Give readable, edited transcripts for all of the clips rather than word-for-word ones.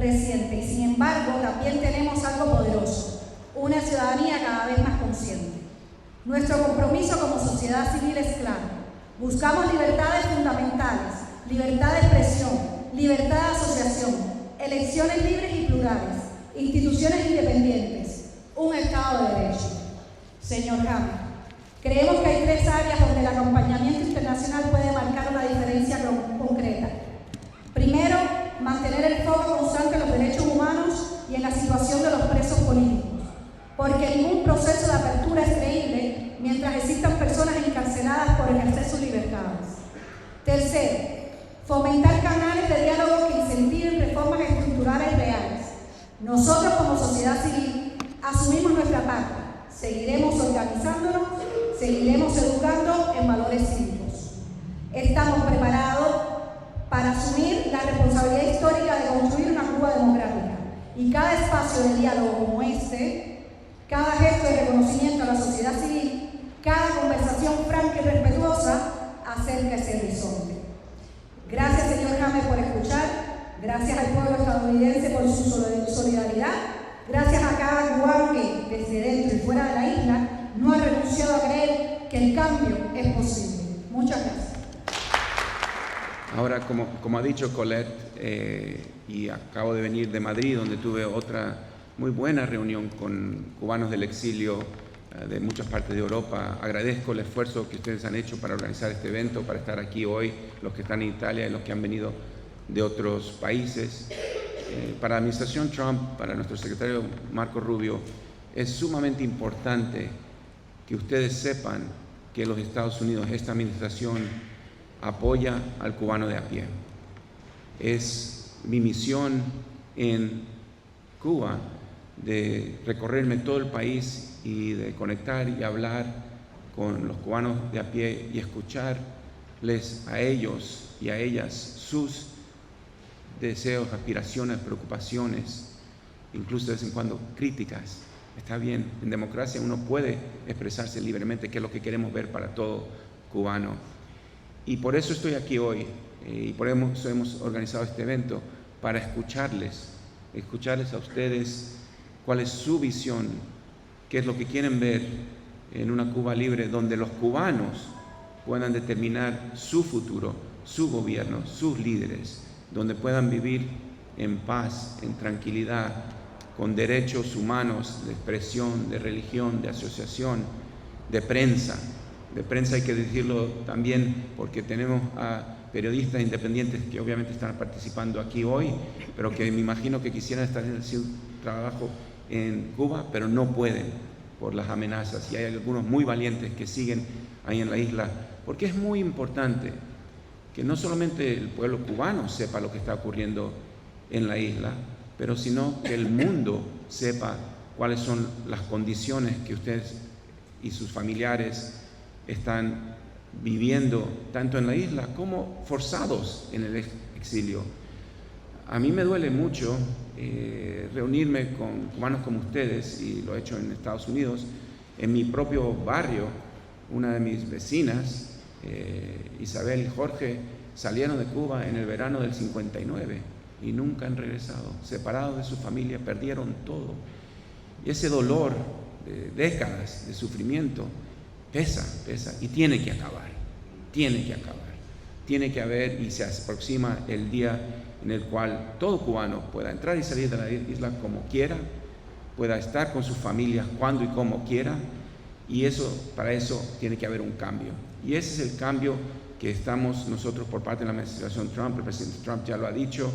reciente y sin embargo también tenemos algo poderoso, una ciudadanía cada vez más consciente. Nuestro compromiso como sociedad civil es claro. Buscamos libertades fundamentales, libertad de expresión, libertad de asociación, elecciones libres y plurales, instituciones independientes, un Estado de Derecho. Señor James, creemos que hay 3 áreas donde el acompañamiento internacional puede marcar una diferencia concreta. Primero, mantener el foco constante en los derechos humanos y en la situación de los presos políticos, porque ningún proceso de apertura es creíble mientras existan personas encarceladas por ejercer sus libertades. Tercero, fomentar canales de diálogo que incentiven reformas estructurales reales. Nosotros como sociedad civil asumimos nuestra parte, seguiremos organizándonos, seguiremos educando en valores cívicos. Estamos preparados para asumir la responsabilidad histórica de construir una Cuba democrática y cada espacio de diálogo como este, cada gesto de reconocimiento a la sociedad civil, cada conversación franca y respetuosa acerca ese horizonte. Gracias, señor James, por escuchar. Gracias al pueblo estadounidense por su solidaridad. Gracias a cada cubano que, desde dentro y fuera de la isla, no ha renunciado a creer que el cambio es posible. Muchas gracias. Ahora, como ha dicho Colette, y acabo de venir de Madrid, donde tuve otra muy buena reunión con cubanos del exilio de muchas partes de Europa. Agradezco el esfuerzo que ustedes han hecho para organizar este evento, para estar aquí hoy, los que están en Italia y los que han venido de otros países. Para la administración Trump, para nuestro secretario Marco Rubio, es sumamente importante que ustedes sepan que los Estados Unidos, esta administración, apoya al cubano de a pie. Es mi misión en Cuba de recorrerme todo el país y de conectar y hablar con los cubanos de a pie y escucharles a ellos y a ellas sus deseos, aspiraciones, preocupaciones, incluso de vez en cuando críticas. Está bien, en democracia uno puede expresarse libremente, que es lo que queremos ver para todo cubano. Y por eso estoy aquí hoy, y por eso hemos organizado este evento, para escucharles a ustedes cuál es su visión, qué es lo que quieren ver en una Cuba libre, donde los cubanos puedan determinar su futuro, su gobierno, sus líderes, donde puedan vivir en paz, en tranquilidad, con derechos humanos de expresión, de religión, de asociación, de prensa. De prensa hay que decirlo también porque tenemos a periodistas independientes que obviamente están participando aquí hoy, pero que me imagino que quisieran estar haciendo su trabajo en Cuba, pero no pueden por las amenazas. Y hay algunos muy valientes que siguen ahí en la isla, porque es muy importante que no solamente el pueblo cubano sepa lo que está ocurriendo en la isla, pero sino que el mundo sepa cuáles son las condiciones que ustedes y sus familiares están viviendo tanto en la isla como forzados en el exilio. A mí me duele mucho reunirme con cubanos como ustedes, y lo he hecho en Estados Unidos. En mi propio barrio, una de mis vecinas, Isabel y Jorge, salieron de Cuba en el verano del 59 y nunca han regresado. Separados de su familia, perdieron todo. Y ese dolor de décadas de sufrimiento pesa y tiene que acabar. Tiene que haber, y se aproxima el día en el cual todo cubano pueda entrar y salir de la isla como quiera, pueda estar con sus familias cuando y como quiera, y para eso tiene que haber un cambio. Y ese es el cambio que estamos nosotros por parte de la administración Trump. El presidente Trump ya lo ha dicho,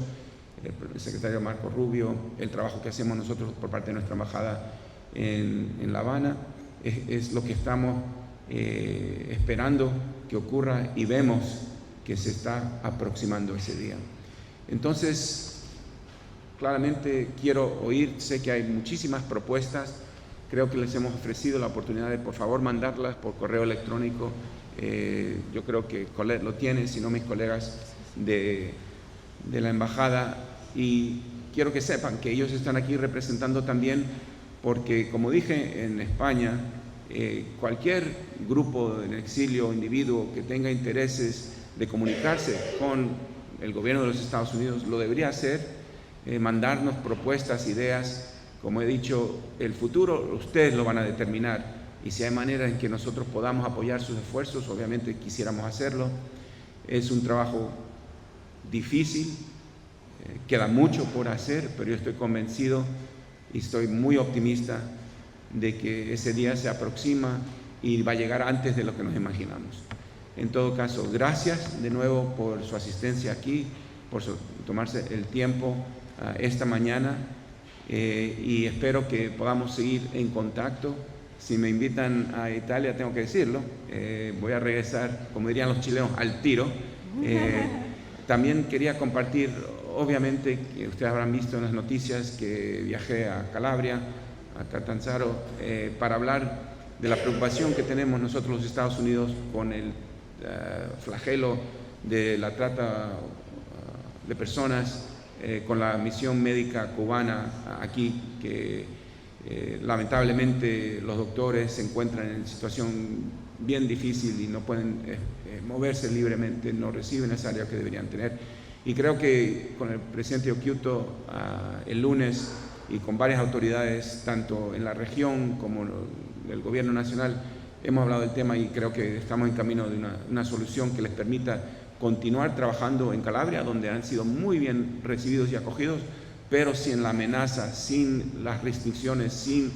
el secretario Marco Rubio, el trabajo que hacemos nosotros por parte de nuestra embajada en La Habana, es lo que estamos esperando que ocurra, y vemos que se está aproximando ese día. Entonces, claramente quiero oír, sé que hay muchísimas propuestas, creo que les hemos ofrecido la oportunidad de por favor mandarlas por correo electrónico. Yo creo que Colette lo tiene, si no mis colegas de la embajada, y quiero que sepan que ellos están aquí representando también, porque como dije en España, cualquier grupo en exilio o individuo que tenga intereses de comunicarse con el gobierno de los Estados Unidos lo debería hacer mandarnos propuestas, ideas. Como he dicho, el futuro ustedes lo van a determinar, y si hay manera en que nosotros podamos apoyar sus esfuerzos, obviamente quisiéramos hacerlo. Es un trabajo difícil, queda mucho por hacer, pero yo estoy convencido y estoy muy optimista de que ese día se aproxima y va a llegar antes de lo que nos imaginamos. En todo caso, gracias de nuevo por su asistencia aquí, por tomarse el tiempo esta mañana, y espero que podamos seguir en contacto. Si me invitan a Italia, tengo que decirlo, voy a regresar, como dirían los chilenos, al tiro. También quería compartir, obviamente, que ustedes habrán visto en las noticias que viajé a Calabria, a Catanzaro, para hablar de la preocupación que tenemos nosotros los Estados Unidos con el flagelo de la trata de personas, con la misión médica cubana aquí, que lamentablemente los doctores se encuentran en situación bien difícil y no pueden moverse libremente, no reciben esa área que deberían tener. Y creo que con el presidente Occhiuto el lunes y con varias autoridades, tanto en la región como el gobierno nacional, hemos hablado del tema y creo que estamos en camino de una solución que les permita continuar trabajando en Calabria, donde han sido muy bien recibidos y acogidos, pero sin la amenaza, sin las restricciones, sin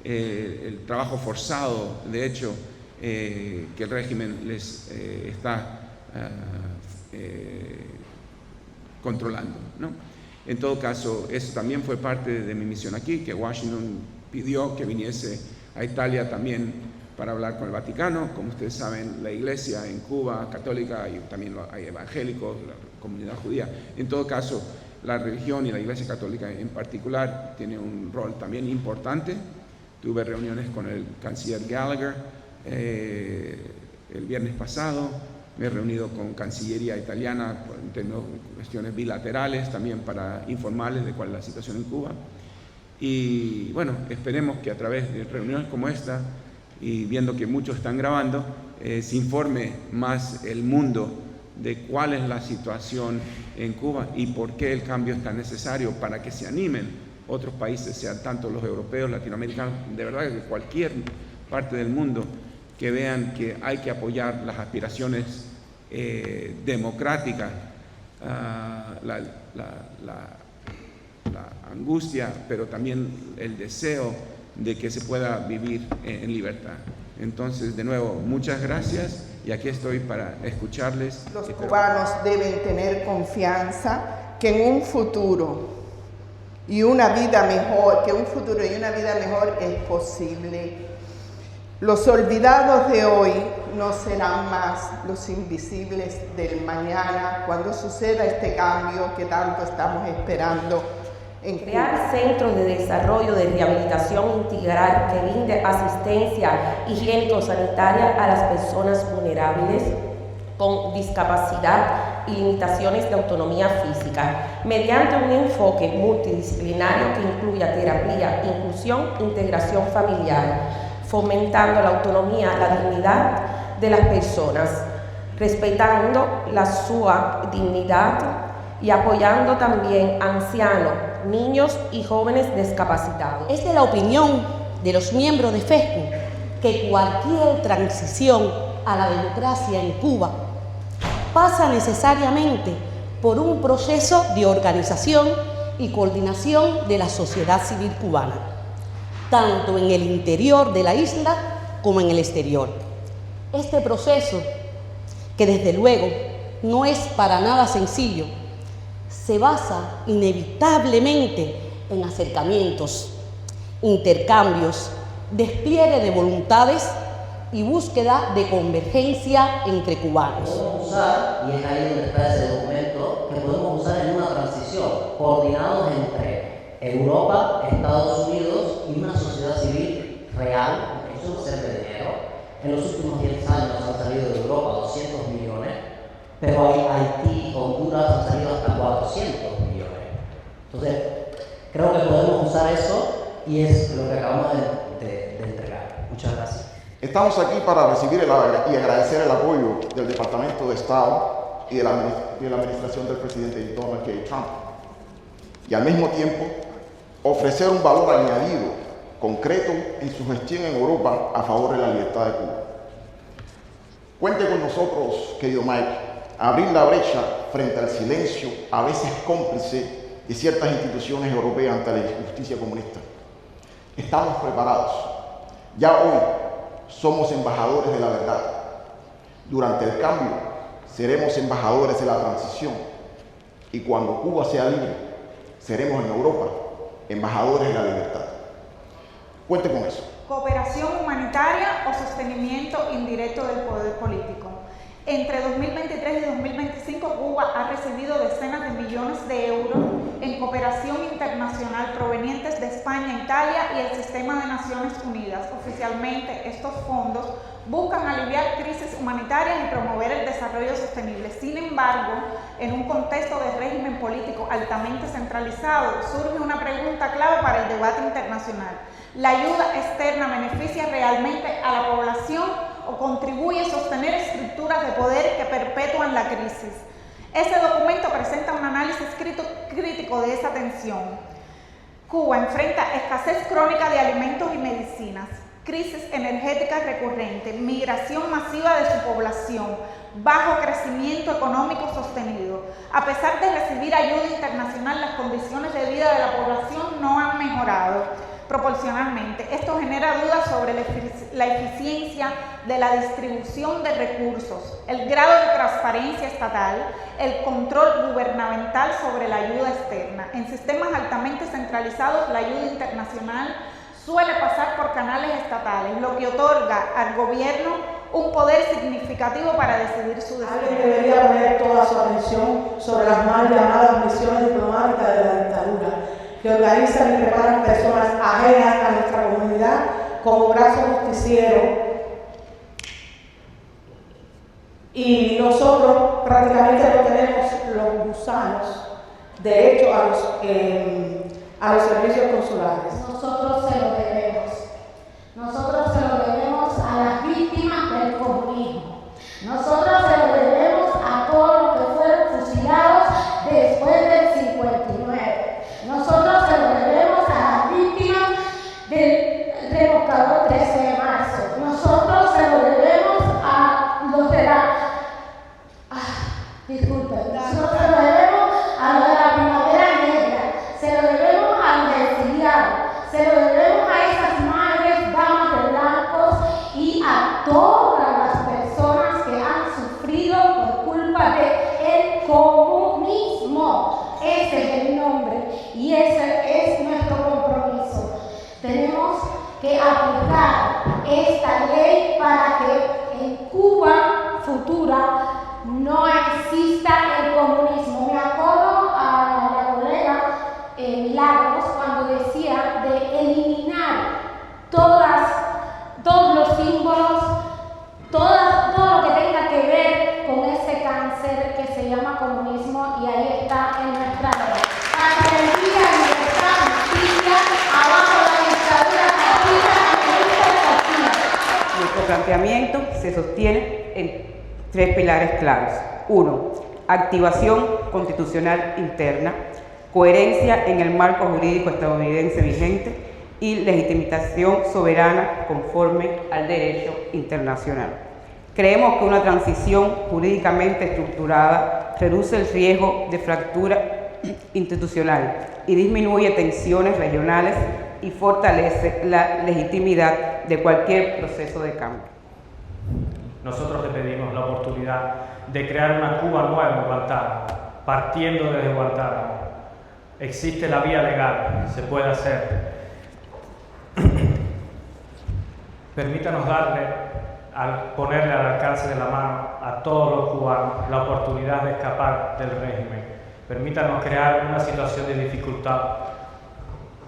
el trabajo forzado, de hecho, que el régimen les está controlando, ¿no? En todo caso, eso también fue parte de mi misión aquí, que Washington pidió que viniese a Italia también para hablar con el Vaticano. Como ustedes saben, la iglesia en Cuba, católica, y también hay evangélicos, la comunidad judía. En todo caso, la religión y la iglesia católica en particular tiene un rol también importante. Tuve reuniones con el canciller Gallagher el viernes pasado. Me he reunido con Cancillería italiana en cuestiones bilaterales, también para informarles de cuál es la situación en Cuba. Y bueno, esperemos que a través de reuniones como esta, y viendo que muchos están grabando, se informe más el mundo de cuál es la situación en Cuba y por qué el cambio es tan necesario, para que se animen otros países, sean tanto los europeos, latinoamericanos, de verdad que cualquier parte del mundo, que vean que hay que apoyar las aspiraciones democráticas, la angustia, pero también el deseo de que se pueda vivir en libertad. Entonces, de nuevo, muchas gracias, y aquí estoy para escucharles. Los cubanos deben tener confianza que en un futuro y una vida mejor, es posible. Los olvidados de hoy no serán más los invisibles del mañana, cuando suceda este cambio que tanto estamos esperando. Crear centros de desarrollo de rehabilitación integral que brinde asistencia higiénico-sanitaria a las personas vulnerables con discapacidad y limitaciones de autonomía física, mediante un enfoque multidisciplinario que incluya terapia, inclusión, integración familiar, fomentando la autonomía, la dignidad de las personas, respetando su dignidad y apoyando también a ancianos, niños y jóvenes discapacitados. Es de la opinión de los miembros de FESCU que cualquier transición a la democracia en Cuba pasa necesariamente por un proceso de organización y coordinación de la sociedad civil cubana, tanto en el interior de la isla como en el exterior. Este proceso, que desde luego no es para nada sencillo, se basa inevitablemente en acercamientos, intercambios, despliegue de voluntades y búsqueda de convergencia entre cubanos. Podemos usar, y es ahí donde está ese documento, que podemos usar en una transición, coordinados entre Europa, Estados Unidos y una sociedad civil real, porque eso no sirve de dinero. En los últimos 10 años han salido de Europa 200 millones, pero Haití, Honduras han salido hasta 400 millones. Entonces, creo que podemos usar eso y es lo que acabamos de entregar. Muchas gracias. Estamos aquí para recibir y agradecer el apoyo del Departamento de Estado y de la administración del presidente Donald J. Trump. y al mismo tiempo ofrecer un valor añadido concreto en su gestión en Europa a favor de la libertad de Cuba. Cuente con nosotros, querido Mike, a abrir la brecha frente al silencio, a veces cómplice, de ciertas instituciones europeas ante la injusticia comunista. Estamos preparados. Ya hoy somos embajadores de la verdad. Durante el cambio seremos embajadores de la transición. Y cuando Cuba sea libre, seremos en Europa embajadores de la libertad. Cuente con eso. Cooperación humanitaria o sostenimiento indirecto del poder político. Entre 2023 y 2025, Cuba ha recibido decenas de millones de euros en cooperación internacional provenientes de España, Italia y el Sistema de Naciones Unidas. Oficialmente, estos fondos buscan aliviar crisis humanitarias y promover el desarrollo sostenible. Sin embargo, en un contexto de régimen político altamente centralizado, surge una pregunta clave para el debate internacional. ¿La ayuda externa beneficia realmente a la población o contribuye a sostener estructuras de poder que perpetúan la crisis? Ese documento presenta un análisis crítico de esa tensión. Cuba enfrenta escasez crónica de alimentos y medicinas, crisis energética recurrente, migración masiva de su población, bajo crecimiento económico sostenido. A pesar de recibir ayuda internacional, las condiciones de vida de la población no han mejorado proporcionalmente. Esto genera dudas sobre la eficiencia de la distribución de recursos, el grado de transparencia estatal, el control gubernamental sobre la ayuda externa. En sistemas altamente centralizados, la ayuda internacional suele pasar por canales estatales, lo que otorga al gobierno un poder significativo para decidir su destino. Alguien debería poner toda su atención sobre las mal llamadas misiones diplomáticas de la dictadura, que organizan y preparan personas ajenas a nuestra comunidad como brazo justiciero. Y nosotros prácticamente no tenemos los gusanos derecho a los servicios consulares. Nosotros se lo debemos. Nosotros se lo debemos a las víctimas del comunismo. Nosotros se lo debemos a todos los que fueron fusilados después del 59. Nosotros se lo debemos a las víctimas del revocador 13 de marzo. Nosotros se lo debemos a los de la... Nosotros se lo debemos a los de la Primavera Negra. Se lo debemos a los exiliados. Se lo debemos a esas madres, damas de blancos y a todas las personas que han sufrido por culpa del comunismo. Ese es el nombre y ese es nuestro compromiso. Tenemos que aplicar esta ley para que en Cuba futura no exista el comunismo. Me acuerdo a la colega Milagros cuando decía de eliminar todos los símbolos, todo lo que tenga que ver con ese cáncer que se llama comunismo, y ahí está en nuestra ley. Patria, libertad, justicia, abajo la dictadura fascista. Nuestro planteamiento se sostiene en 3 pilares claros. 1. Activación constitucional interna, coherencia en el marco jurídico estadounidense vigente y legitimación soberana conforme al derecho internacional. Creemos que una transición jurídicamente estructurada reduce el riesgo de fractura institucional y disminuye tensiones regionales y fortalece la legitimidad de cualquier proceso de cambio. Nosotros le pedimos la oportunidad de crear una Cuba nueva en Guantánamo, partiendo desde Guantánamo. Existe la vía legal, se puede hacer. Permítanos ponerle al alcance de la mano a todos los cubanos la oportunidad de escapar del régimen. Permítanos crear una situación de dificultad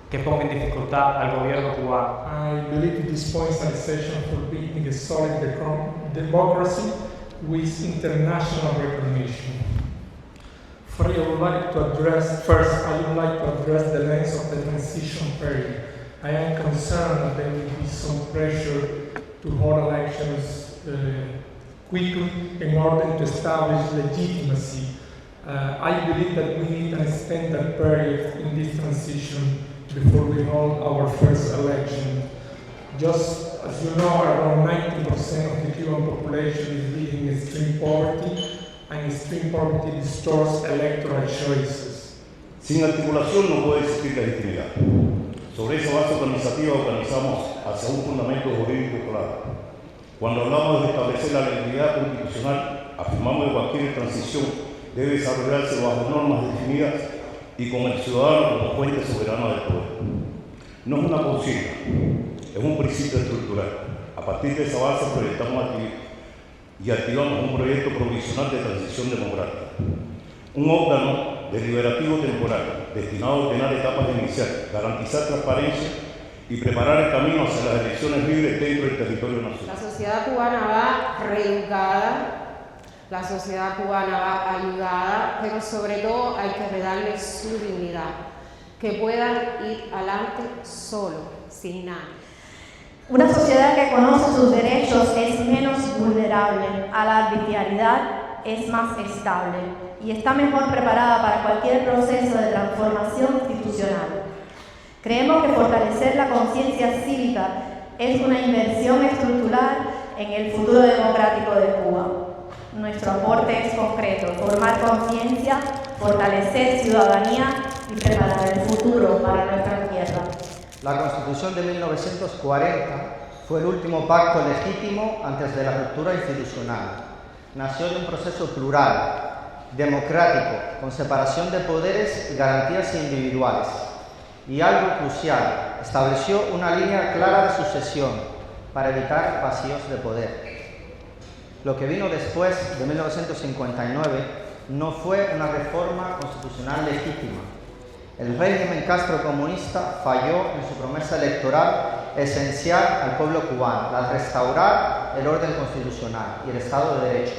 que ponga en dificultad al gobierno cubano. I believe this points-station for building a solid democracy with international recognition. First, I would like to address the length of the transition period. I am concerned that there will be some pressure to hold elections quickly in order to establish legitimacy I believe that we need an extended period in this transition before we hold our first election. Just as you know, around 90% of the Cuban population is living in extreme poverty, and extreme poverty distorts electoral choices. Sin articulación no puede existir legitimidad. Sobre esa base organizativa organizamos hacia un fundamento jurídico claro. Cuando hablamos de establecer la legalidad constitucional, afirmamos que cualquier transición debe desarrollarse bajo normas definidas y con el ciudadano como fuente soberana del poder. No es una consigna, es un principio estructural. A partir de esa base proyectamos y activamos un proyecto provisional de transición democrática. Un órgano deliberativo temporal destinado a ordenar etapas iniciales, garantizar transparencia y preparar el camino hacia las elecciones libres dentro del territorio nacional. La sociedad cubana va reeducada, la sociedad cubana va ayudada, pero sobre todo hay que redarle su dignidad, que puedan ir adelante solo, sin nada. Una sociedad que conoce sus derechos es menos vulnerable a la arbitrariedad, es más estable y está mejor preparada para cualquier proceso de transformación institucional. Creemos que fortalecer la conciencia cívica es una inversión estructural en el futuro democrático de Cuba. Nuestro aporte es concreto: formar conciencia, fortalecer ciudadanía y preparar el futuro para nuestra tierra. La Constitución de 1940 fue el último pacto legítimo antes de la ruptura institucional. Nació de un proceso plural, democrático, con separación de poderes y garantías individuales. Y algo crucial, estableció una línea clara de sucesión para evitar vacíos de poder. Lo que vino después de 1959 no fue una reforma constitucional legítima. El régimen castrocomunista falló en su promesa electoral esencial al pueblo cubano, la de restaurar el orden constitucional y el Estado de Derecho,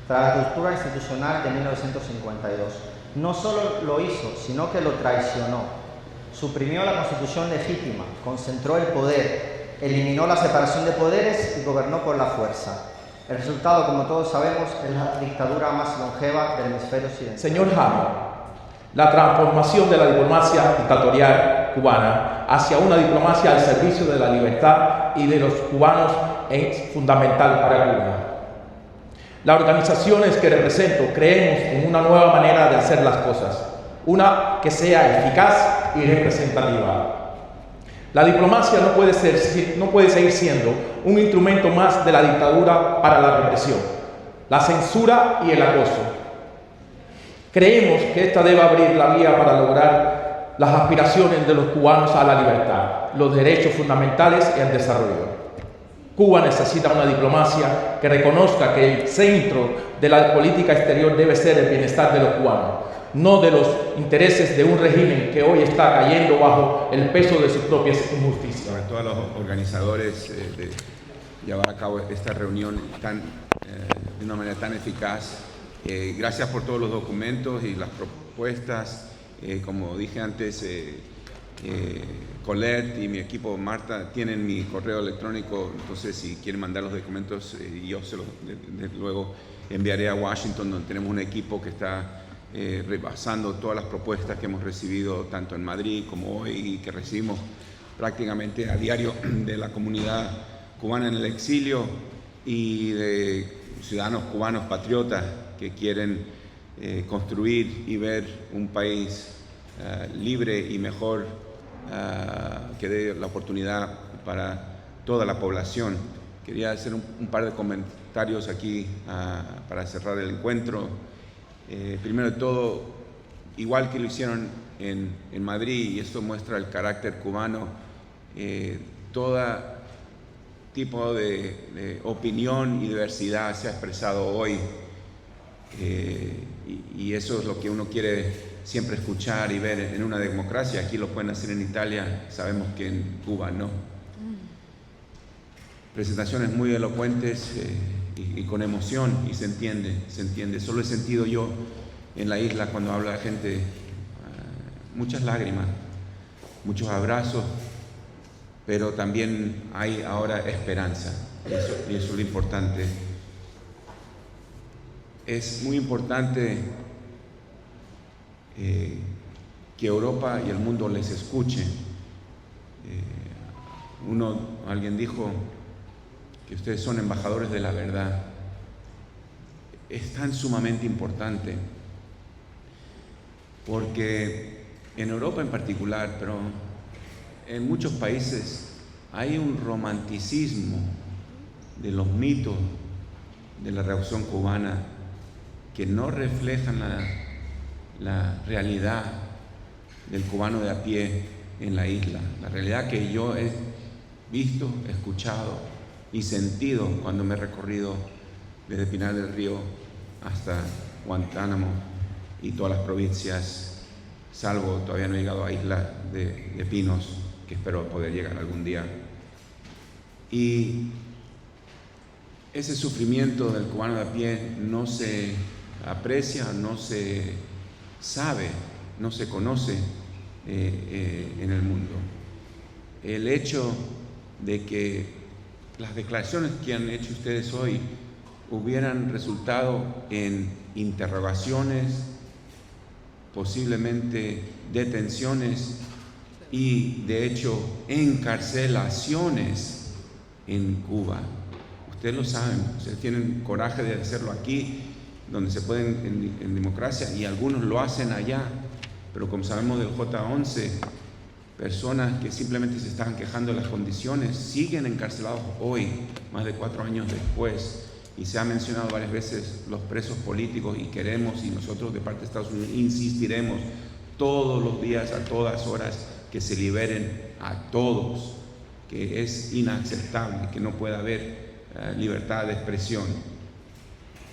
tras la ruptura institucional de 1952. No solo lo hizo, sino que lo traicionó. Suprimió la constitución legítima, concentró el poder, eliminó la separación de poderes y gobernó por la fuerza. El resultado, como todos sabemos, es la dictadura más longeva del hemisferio occidental. Señor Hammond, la transformación de la diplomacia dictatorial cubana hacia una diplomacia al servicio de la libertad y de los cubanos es fundamental para Cuba. Las organizaciones que represento creemos en una nueva manera de hacer las cosas, una que sea eficaz y representativa. La diplomacia no puede seguir siendo un instrumento más de la dictadura para la represión, la censura y el acoso. Creemos que esta debe abrir la vía para lograr las aspiraciones de los cubanos a la libertad, los derechos fundamentales y el desarrollo. Cuba necesita una diplomacia que reconozca que el centro de la política exterior debe ser el bienestar de los cubanos, no de los intereses de un régimen que hoy está cayendo bajo el peso de sus propias injusticias. Sobre todo a los organizadores de llevar a cabo esta reunión de una manera tan eficaz. Gracias por todos los documentos y las propuestas. Como dije antes, Colette y mi equipo Marta tienen mi correo electrónico, entonces si quieren mandar los documentos, yo se los luego enviaré a Washington, donde tenemos un equipo que está repasando todas las propuestas que hemos recibido tanto en Madrid como hoy y que recibimos prácticamente a diario de la comunidad cubana en el exilio y de ciudadanos cubanos patriotas que quieren construir y ver un país libre y mejor, que dé la oportunidad para toda la población. Quería hacer un par de comentarios aquí para cerrar el encuentro. Primero de todo, igual que lo hicieron en Madrid, y esto muestra el carácter cubano, todo tipo de opinión y diversidad se ha expresado hoy, y eso es lo que uno quiere siempre escuchar y ver en una democracia. Aquí lo pueden hacer en Italia, sabemos que en Cuba no. Presentaciones muy elocuentes y con emoción, y se entiende. Solo he sentido yo en la isla cuando habla la gente muchas lágrimas, muchos abrazos, pero también hay ahora esperanza, y eso es lo importante. Es muy importante que Europa y el mundo les escuche. Alguien dijo que ustedes son embajadores de la verdad. Es tan sumamente importante porque en Europa en particular, pero en muchos países hay un romanticismo de los mitos de la Revolución Cubana que no reflejan la realidad del cubano de a pie en la isla, la realidad que yo he visto, escuchado y sentido cuando me he recorrido desde Pinar del Río hasta Guantánamo y todas las provincias, salvo todavía no he llegado a Isla de Pinos, que espero poder llegar algún día. Y ese sufrimiento del cubano de a pie no se aprecia, no se sabe, no se conoce en el mundo. El hecho de que las declaraciones que han hecho ustedes hoy hubieran resultado en interrogaciones, posiblemente detenciones y de hecho encarcelaciones en Cuba. Ustedes lo saben, ustedes tienen coraje de hacerlo aquí, donde se pueden en democracia, y algunos lo hacen allá, pero como sabemos del J-11, personas que simplemente se estaban quejando de las condiciones siguen encarcelados hoy, más de 4 años después. Y se ha mencionado varias veces los presos políticos, y queremos, y nosotros de parte de Estados Unidos insistiremos todos los días, a todas horas, que se liberen a todos, que es inaceptable que no pueda haber libertad de expresión.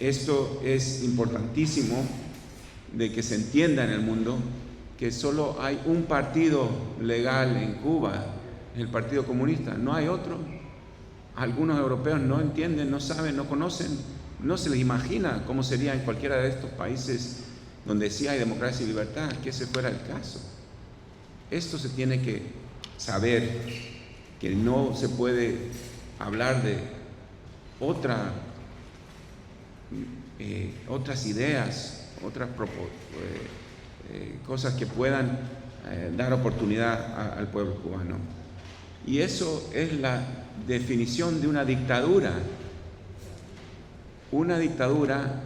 Esto es importantísimo de que se entienda en el mundo, que solo hay un partido legal en Cuba, el Partido Comunista, no hay otro. Algunos europeos no entienden, no saben, no conocen, no se les imagina cómo sería en cualquiera de estos países donde sí hay democracia y libertad, que ese fuera el caso. Esto se tiene que saber, que no se puede hablar de otras ideas, otras cosas que puedan dar oportunidad al pueblo cubano. Y eso es la definición de una dictadura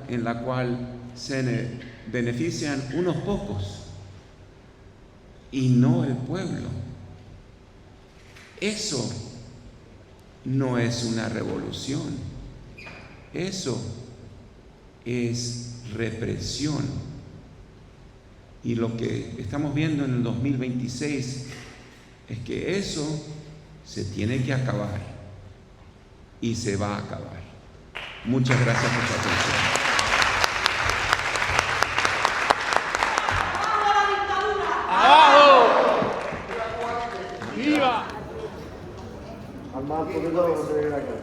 en la cual se benefician unos pocos y no el pueblo. Eso no es una revolución, eso es represión. Y lo que estamos viendo en el 2026 es que eso se tiene que acabar y se va a acabar. Muchas gracias por su atención. ¡Abajo! ¡Viva! Armando,